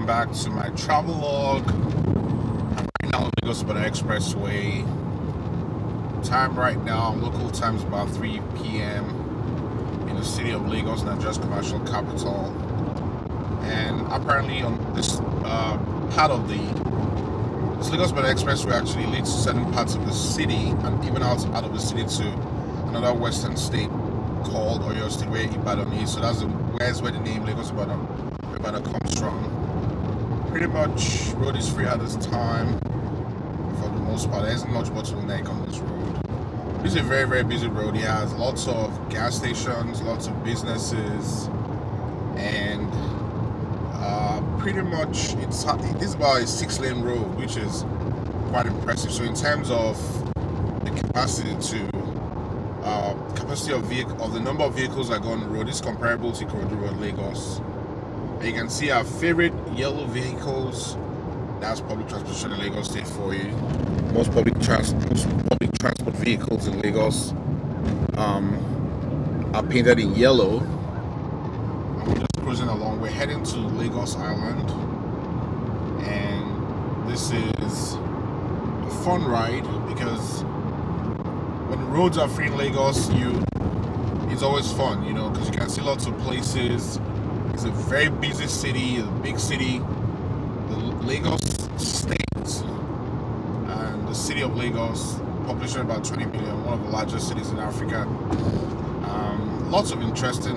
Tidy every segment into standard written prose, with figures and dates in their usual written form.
Back to my travel log. I'm right now on Lagos Ibadan Expressway. Time right now, local time is about 3 p.m. in the city of Lagos, Nigeria's commercial capital. And apparently on this part of this Lagos Ibadan Expressway actually leads to certain parts of the city and even out of the city to another western state called Oyo State, where Ibadan is. So that's where the name Lagos Ibadan comes from. Pretty much road is free at this time for the most part. There isn't much bottleneck on this road. This is a very, very busy road. It has lots of gas stations, lots of businesses, and pretty much it's about a 6-lane road, which is quite impressive. So in terms of the capacity of the number of vehicles that go on the road, it's comparable to Ikorodu Road, Lagos. You can see our favorite yellow vehicles. That's public transportation in Lagos State for you. Most public transport vehicles in Lagos are painted in yellow. We're just cruising along. We're heading to Lagos Island, and this is a fun ride because when the roads are free in Lagos, it's always fun, because you can see lots of places. It's a very busy city, a big city. The Lagos State and the city of Lagos, population about 20 million, one of the largest cities in Africa. Lots of interesting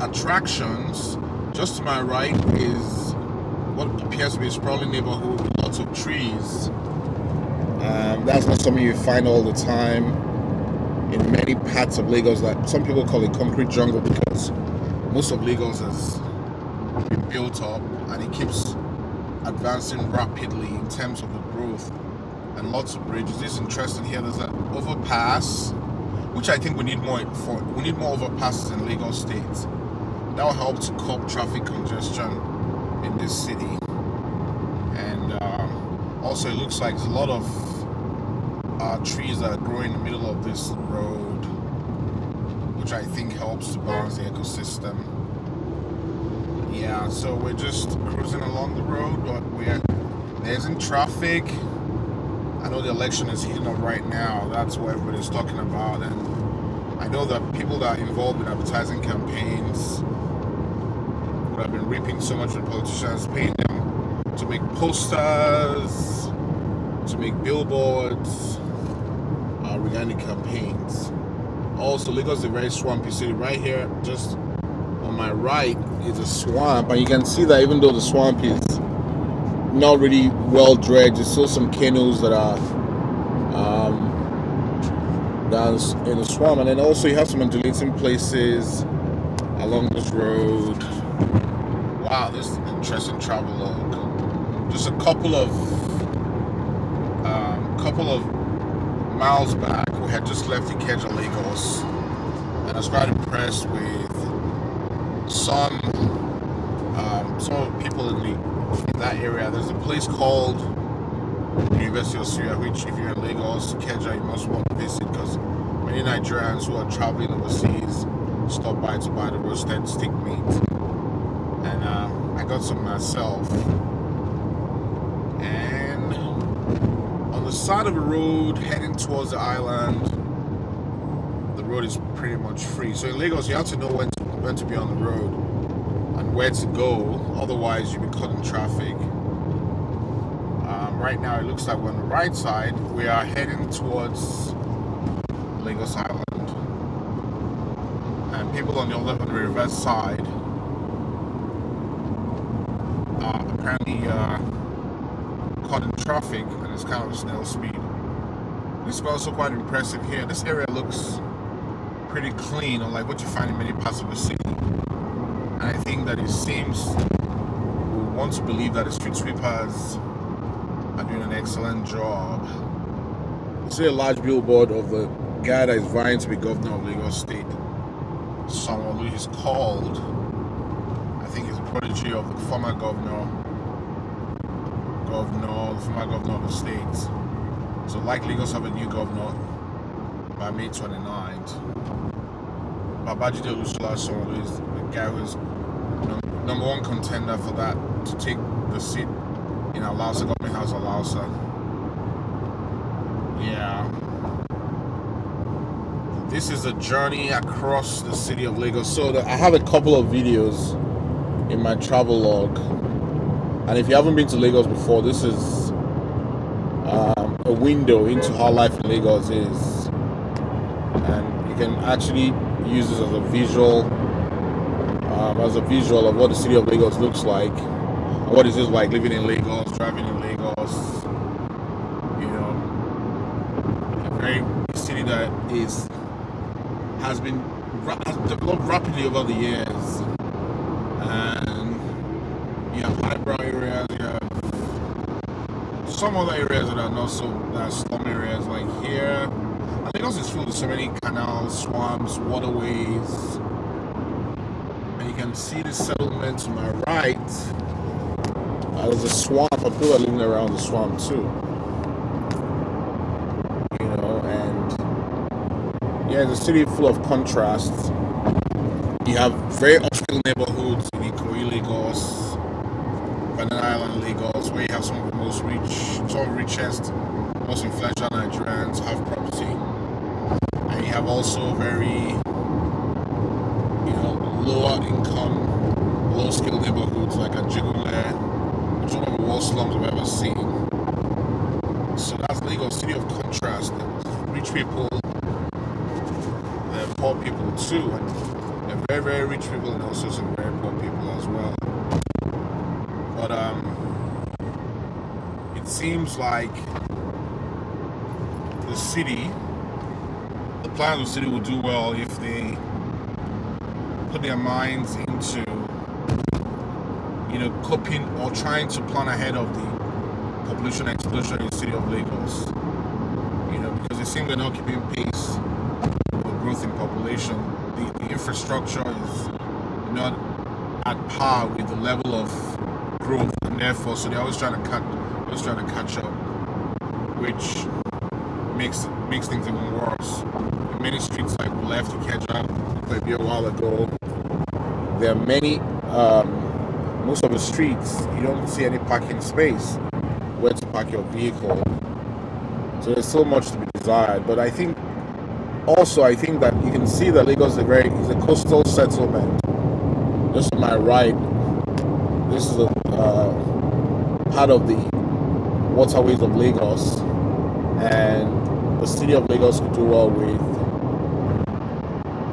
attractions. Just to my right is what appears to be a sprawling neighborhood with lots of trees. That's not something you find all the time in many parts of Lagos. Like some people call it concrete jungle because most of Lagos has been built up and it keeps advancing rapidly in terms of the growth and lots of bridges. This is interesting here. There's an overpass, which I think we need more overpasses in Lagos State. That will help to curb traffic congestion in this city. And also it looks like there's a lot of trees that are growing in the middle of this road, which I think helps to balance the ecosystem. Yeah, so we're just cruising along the road, but there isn't traffic. I know the election is heating up right now. That's what everybody's talking about, and I know that people that are involved in advertising campaigns would have been reaping so much from politicians, paying them to make posters, to make billboards regarding campaigns. Also, Lagos is a very swampy city. Right here, just on my right, is a swamp, and you can see that even though the swamp is not really well dredged, there's still some canoes that are down in the swamp, and then also you have some undulating places along this road. Wow, this is an interesting travel log. Just a couple of miles back, we had just left Ikeja, Lagos, and I was quite impressed with some people in that area. There's a place called University of Syria, which if you're in Lagos, Ikeja, you must want to visit because many Nigerians who are traveling overseas stop by to buy the roasted steak meat, and I got some myself. And on the side of the road heading towards the island, the road is pretty much free. So in Lagos, you have to know when to be on the road and where to go, otherwise you'll be caught in traffic. Right now it looks like we're on the right side. We are heading towards Lagos Island, and people on the reverse side apparently caught in traffic, and it's kind of a snail speed. This is also quite impressive here. This area looks pretty clean, unlike what you find in many parts of the city. And I think that it seems we want to believe that the street sweepers are doing an excellent job. You see a large billboard of the guy that is vying to be governor of Lagos State. Someone who is called, I think he's a protege of the former governor of the state. So like Lagos have a new governor by May 29th. Babajide Olusola Sanwo-Olu is the guy who is number one contender for that to take the seat in Alausa, Government House Alausa. Yeah. This is a journey across the city of Lagos. So I have a couple of videos in my travel log. And if you haven't been to Lagos before, this is a window into how life in Lagos is. And you can actually use this as a visual of what the city of Lagos looks like. And what is it like living in Lagos, driving in Lagos. You know, a very city that has developed rapidly over the years. And you have highbrow areas, you have some other areas that are not so slum areas, like here. And Lagos is filled with so many canals, swamps, waterways. And you can see the settlement to my right. There's a swamp, and people are living around the swamp too. You know, and yeah, it's a city full of contrasts. You have very upscale neighborhoods in Ikoyi, Lagos, Banana Island, Lagos, where you have some of the richest, most influential Nigerians have property. And you have also very, lower income, low scale neighborhoods like Ajigule, which is one of the worst slums I've ever seen. So that's Lagos, city of contrast. There's rich people, there are poor people too, and there are very, very rich people and also some very poor people as well. But it seems like the plans of the city will do well if they put their minds into, coping or trying to plan ahead of the population explosion in the city of Lagos. Because it seems they're not keeping pace with growth in population. The infrastructure is not at par with the level of growth, and therefore, so they're always trying to catch up, which makes things even worse. In many streets, like we left Ikeja maybe a while ago, there are many, most of the streets, you don't see any parking space where to park your vehicle. So there's so much to be desired. But I think that you can see that Lagos is a coastal settlement. Just to my right, this is a part of the waterways of Lagos, and the city of Lagos could do well with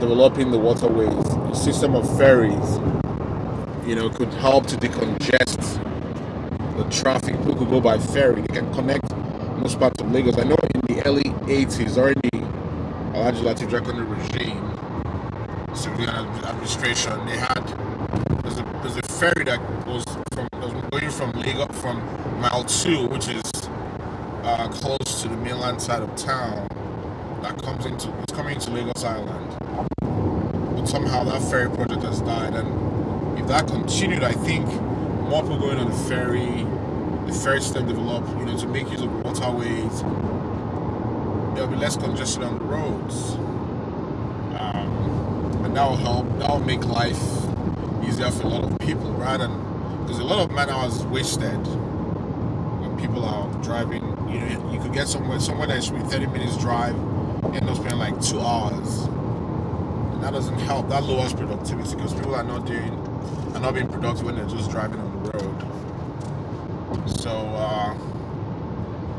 developing the waterways. A system of ferries, could help to decongest the traffic. People could go by ferry. They can connect most parts of Lagos. I know in the early 80s, during the Alhaji Lateef Jakonde regime, civilian administration, there's a ferry that was going from Lagos, from Mile 2, which is close to the mainland side of town, it's coming into Lagos Island. But somehow that ferry project has died, and if that continued, I think more people going on the ferry system develop, to make use of the waterways, there'll be less congestion on the roads, and that will make life easier for a lot of people, rather than, because a lot of man hours is wasted when people are driving. You could get somewhere that should be 30 minutes drive, and end up spending like 2 hours, and that doesn't help. That lowers productivity because people are not being productive when they're just driving on the road. So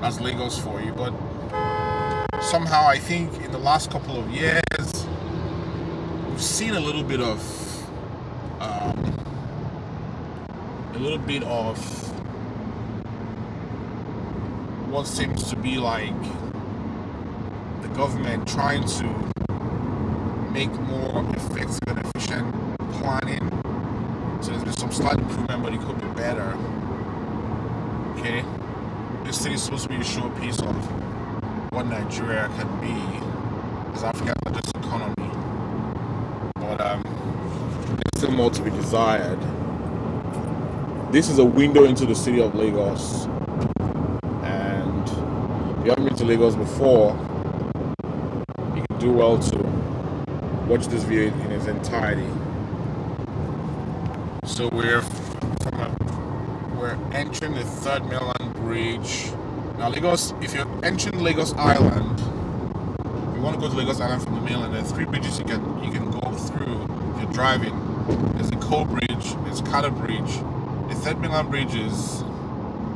that's Lagos for you. But somehow I think in the last couple of years we've seen a little bit of what seems to be like the government trying to make more effective and efficient planning. So there's been some slight improvement, but it could be better. Okay, this city is supposed to be a showpiece of what Nigeria can be as Africa's largest economy, but there's still more to be desired. This is a window into the city of Lagos, and if you haven't been to Lagos before, you can do well to watch this video in its entirety. So we're entering the third mainland bridge. Now Lagos, if you're entering Lagos Island, if you want to go to Lagos Island from the mainland, there are three bridges you can go through if you're driving. There's the Cole Bridge, there's Kata Bridge. The third mainland bridge is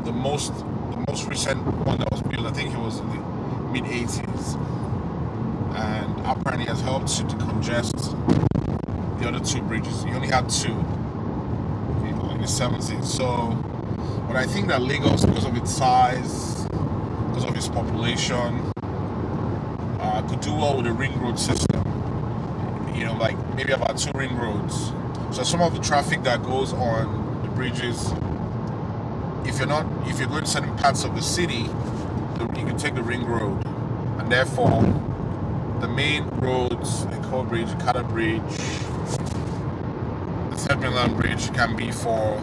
the most recent one that was built. I think it was in the mid 80s, and apparently has helped to decongest the other two bridges. You only had two in the 70s. So, but I think that Lagos, because of its size, because of its population, could do well with a ring road system. Like maybe about 2 ring roads. So some of the traffic that goes on the bridges, if you're going to certain parts of the city, you can take the ring road, and therefore the main roads, the Cole Bridge, the Kata Bridge, the Third Mainland Bridge, can be for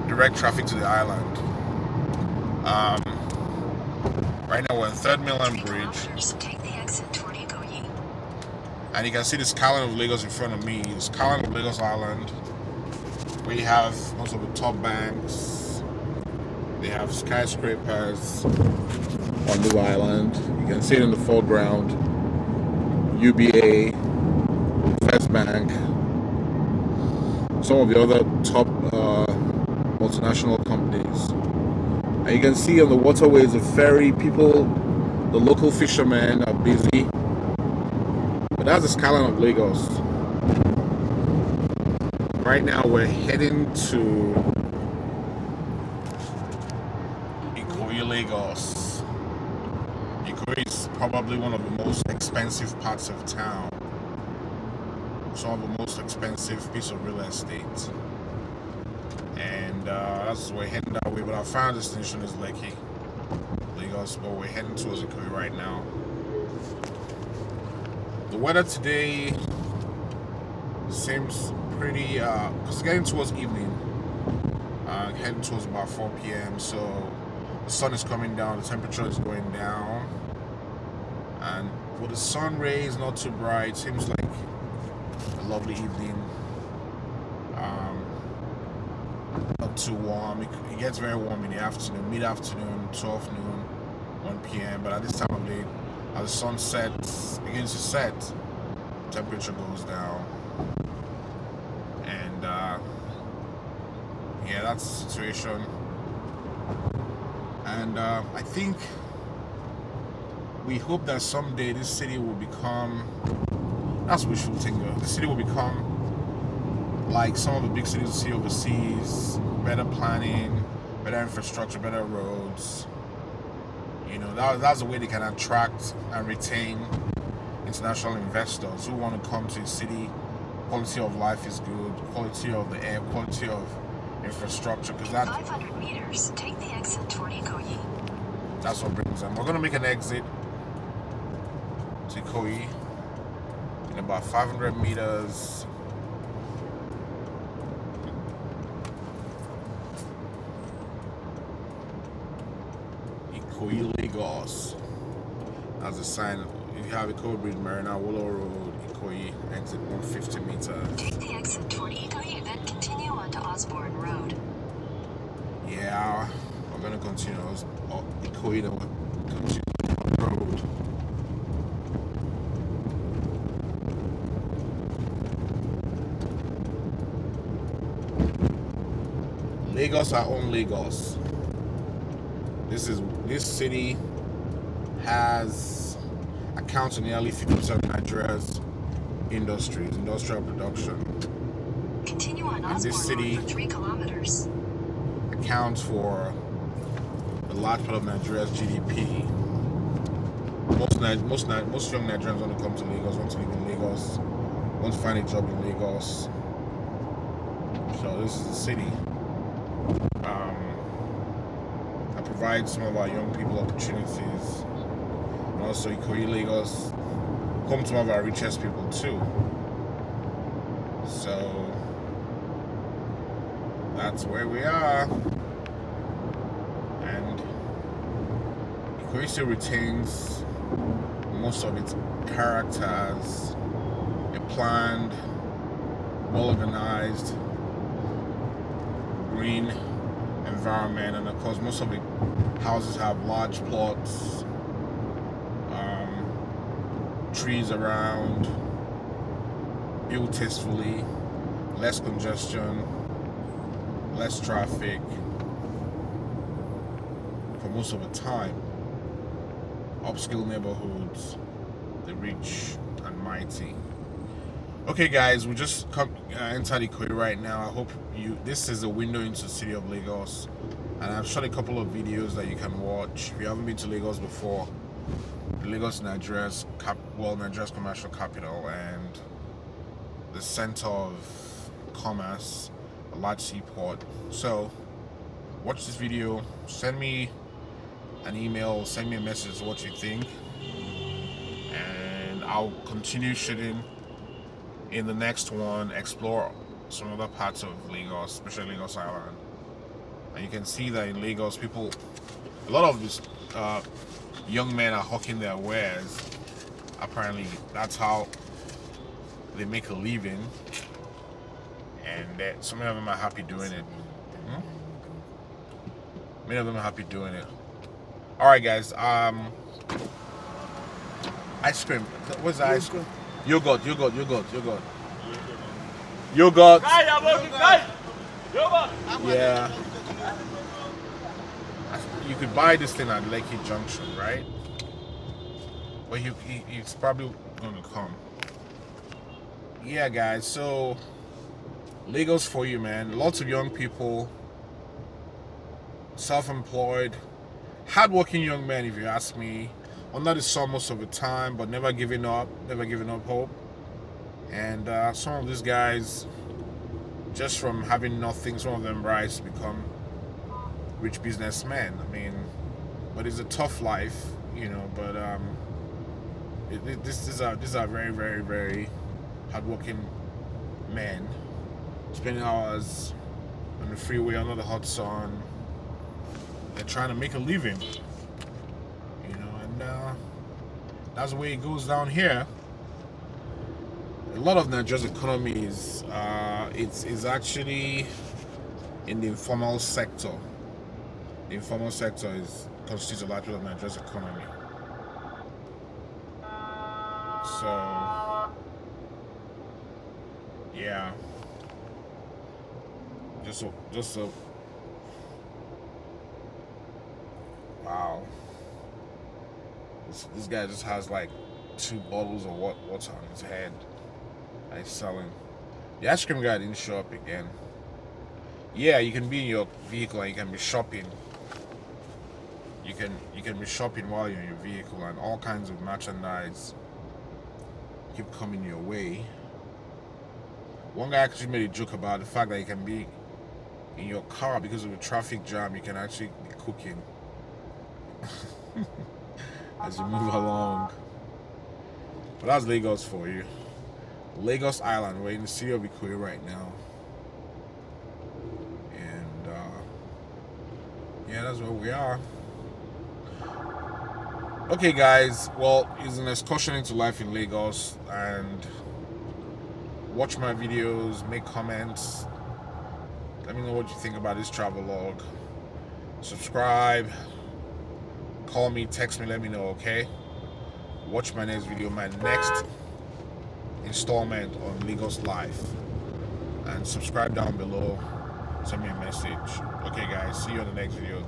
direct traffic to the island. Right now we're on Third Mainland Bridge, and you can see the skyline of Lagos in front of me. The skyline of Lagos Island, where you have most of the top banks. They have skyscrapers on the island. You can see it in the foreground. UBA, First Bank, some of the other top multinational companies. And you can see on the waterways, the ferry people, the local fishermen are busy. But that's the skyline of Lagos. Right now we're heading to Lagos. Ikoyi is probably one of the most expensive parts of town. Some of the most expensive piece of real estate. And that's we're heading that way. But our final destination is Lekki, Lagos. But we're heading towards Ikoyi right now. The weather today seems pretty, because it's getting towards evening. Heading towards about 4 p.m. So the sun is coming down, the temperature is going down, and with the sun rays not too bright, seems like a lovely evening. Not too warm. It gets very warm in the afternoon, mid-afternoon, 12 noon, 1 p.m. But at this time of day, as the sun begins to set, temperature goes down, and yeah, that's the situation. And I think we hope that someday this city will become, that's wishful thinking, the city will become like some of the big cities you see overseas. Better planning, better infrastructure, better roads. That's the way they can attract and retain international investors who want to come to the city. Quality of life is good, quality of the air, quality of infrastructure, because that 500 meters, take the exit toward Ikoyi. That's what brings them. We're gonna make an exit to Ikoyi in about 500 meters. Ikoyi, Lagos. That's a sign. You have Ikoyi Bridge, Marina, Willow Road, Ikoyi, exit 150 meters. Take the exit toward Ikoyi, then continue onto Osborne Road. Yeah, we're gonna continue Ikoyi, then we'll continue on the road. Lagos, our own Lagos. This city accounts for nearly 50% of Nigeria's industrial production. Continue on And this Osborne city Road for 3 kilometers. accounts for a large part of Nigeria's GDP. Most young Nigerians want to come to Lagos, want to live in Lagos, want to find a job in Lagos. So this is the city. That provides some of our young people opportunities. And also Ikoyi, Lagos, home to some of our richest people too. So that's where we are. And Ikoyi still retains most of its character as a planned, well-organized, green environment, and of course most of the houses have large plots, trees around, built tastefully, less congestion, less traffic for most of the time. Upscale neighborhoods, the rich and mighty. Okay guys, we just entered Ikoyi right now. I hope this is a window into the city of Lagos, and I've shot a couple of videos that you can watch. If you haven't been to Lagos before, Lagos, Nigeria's commercial capital and the center of commerce, a large seaport. So watch this video, send me an email, send me a message what you think, and I'll continue shooting in the next one, explore some other parts of Lagos, especially Lagos Island. And you can see that in Lagos, a lot of these young men are hawking their wares. Apparently, that's how they make a living, and some of them are happy doing it. Many of them are happy doing it. All right, guys. Ice cream. What's the ice cream? Yogurt. Yogurt. Yeah. You could buy this thing at Lekki Junction, right? But he's probably gonna come. Yeah, guys. So Lagos for you, man. Lots of young people, self-employed, hardworking young men, if you ask me. Under the sun most of the time, but never giving up hope. And some of these guys, just from having nothing, some of them rise to become rich businessmen. I mean, but it's a tough life, you know. But these are very, very, very hardworking men, spending hours on the freeway under the hot sun. They're trying to make a living. That's the way it goes down here. A lot of Nigeria's economy is it's actually in the informal sector. The informal sector constitutes a large part of Nigeria's economy. So yeah, just a wow. This guy just has like 2 bottles of water on his head and he's selling. The ice cream guy didn't show up again. Yeah, you can be in your vehicle and you can be shopping. You can be shopping while you're in your vehicle, and all kinds of merchandise keep coming your way. One guy actually made a joke about the fact that you can be in your car because of a traffic jam. You can actually be cooking as you move along. But that's Lagos for you. Lagos Island. We're in the city of Ikoyi right now. And yeah, that's where we are. Okay guys, well, it's an excursion into life in Lagos, and watch my videos, make comments, let me know what you think about this travel log. Subscribe, call me, text me, let me know, okay? Watch my next video, my next installment on Lagos Life, and subscribe down below, send me a message. Okay guys, see you on the next video.